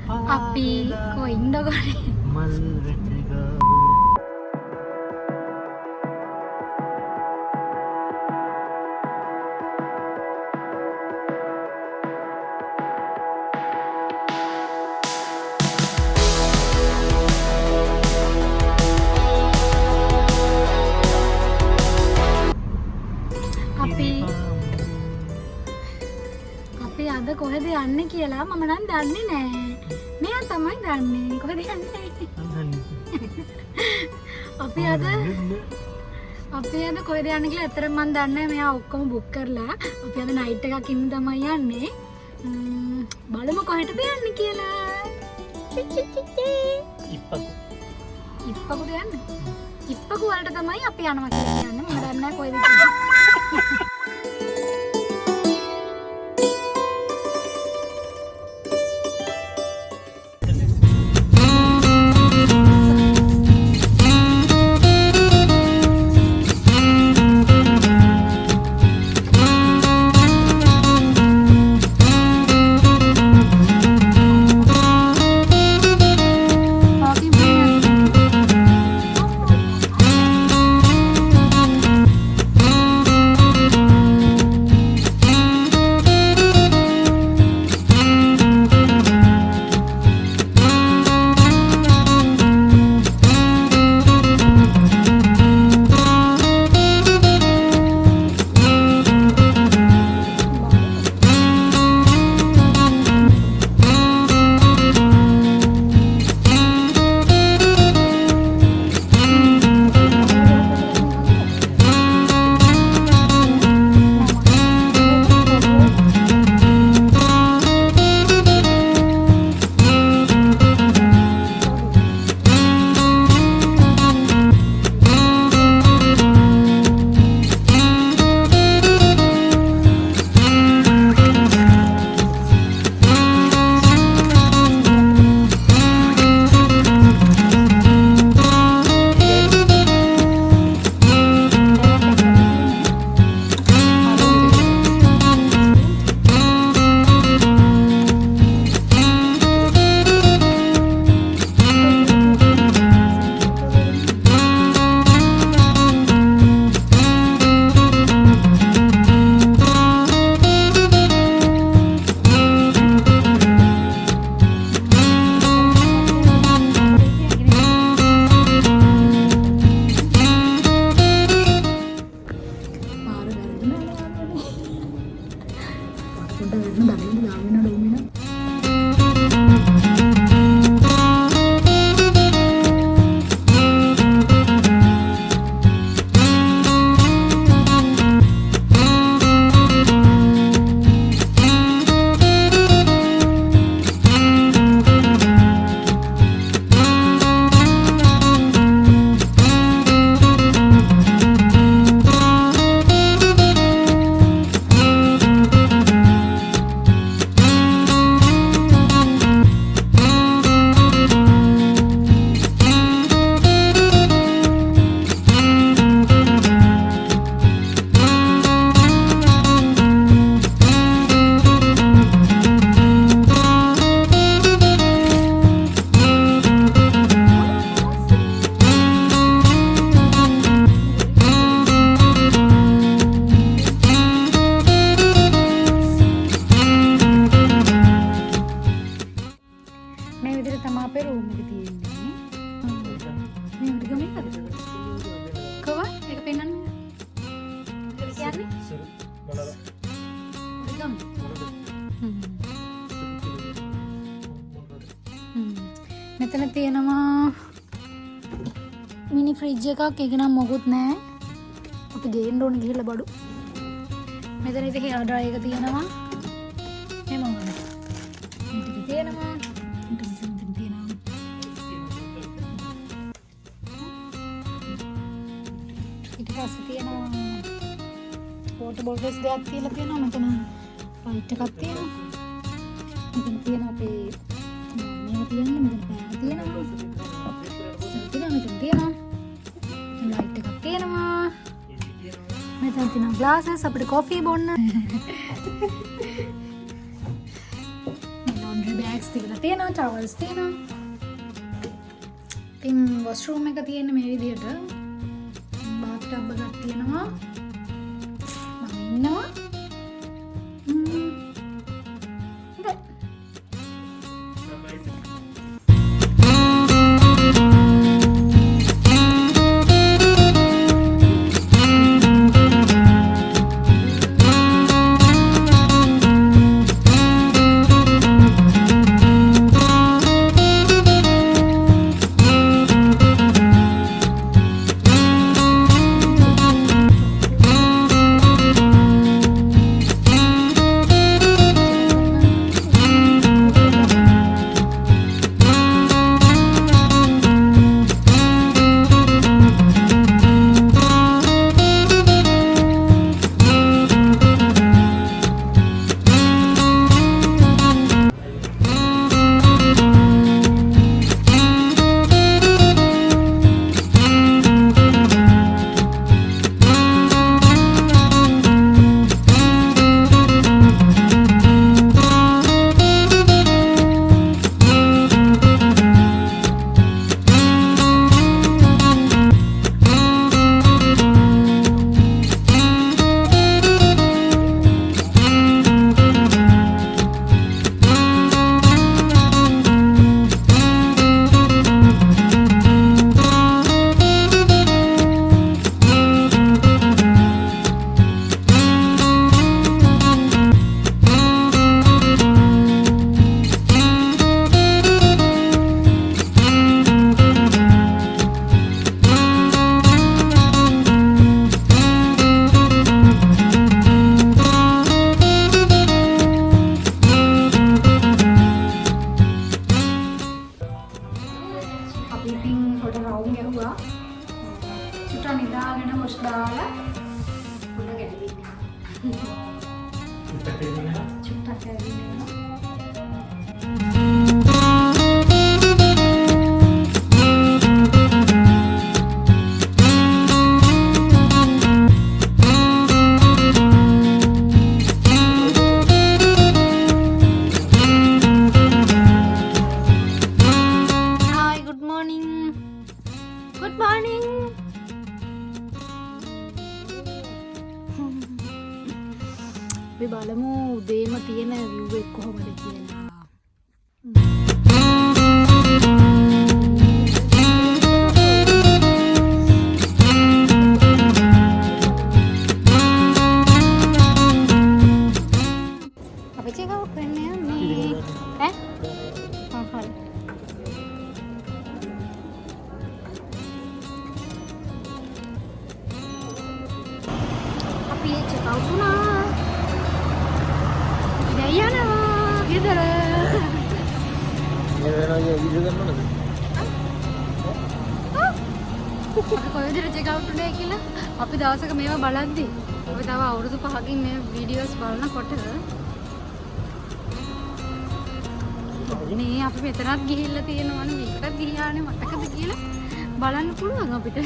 අපි කොයින්ද ගොනේ මල් වැටගාව අපි අද කොහෙද යන්නේ කියලා මම නම් දන්නේ නෑ. මෙයා තමයි දන්නේ කොහෙද යන්නේ. අපි අද කොහෙද යන්නේ කියලා ඇත්තටම මම දන්නේ නෑ. මෙයා ඔක්කොම බුක් කරලා අපි අද නයිට් එකක් ඉන්න තමයි යන්නේ. බලමු කොහෙටද යන්නේ කියලා. ඉප්පකුද යන්නේ? ඉප්පකු වලට තමයි අපි යනවා කියලා කියන්නේ. මම දන්නේ නෑ කොහෙද කියලා. මෙතන තියෙනවා මිනි ෆ්‍රිජ් එකක්. ඒක නම් මොකුත් නැහැ. අපි ගේන්න ඕනේ ගිහලා බඩු. මෙතන ඉතින් හෙයාර් ඩ්‍රයි එක තියෙනවා. මේ මොනවද? මේ ටික තියෙනවා. ඊට පස්සේ තියෙනවා වෝටර් බෝටල්ස් දෙකක් තියලා තියෙනවා. මෙතන ලයිට් එකක් තියෙනවා. මෙතන තියෙන අපේ මේක තියෙන්නේ මෙතන පෑන තියෙනවා. මෙතන තියෙනවා ලයිට් එකක් තියෙනවා. මෙතන තියෙනවා ග්ලාසස් අපිට කොෆි බොන්න. ලොන්ඩ්‍රි බෑග්ස් තියලා තියෙනවා ටවල්ස් තියෙනවා. ඉතින් වොෂ්රූම් එක තියෙන්නේ මේ විදිහට. බාත් ටබ් එකක් තියෙනවා. මම ඉන්නවා. හොඳයි. අපි බලමු උදේම තියෙන view එක කොහොමද කියලා. අපි check out කරන්න යන්නේ. ඈ? හරි. අපි check out වුණා. යනවා ගෙදර. කොහෙද check out උනේ කියලා අපි දවසක මේවා බලද්දි අපි තව අවුරුදු 5කින් මේ වීඩියෝස් බලනකොට මේ අපි මෙතනත් ගිහිල්ලා තියෙනවනේ මේකටත් ගියානේ මතකද කියලා බලන්න පුළුවන් අපිට.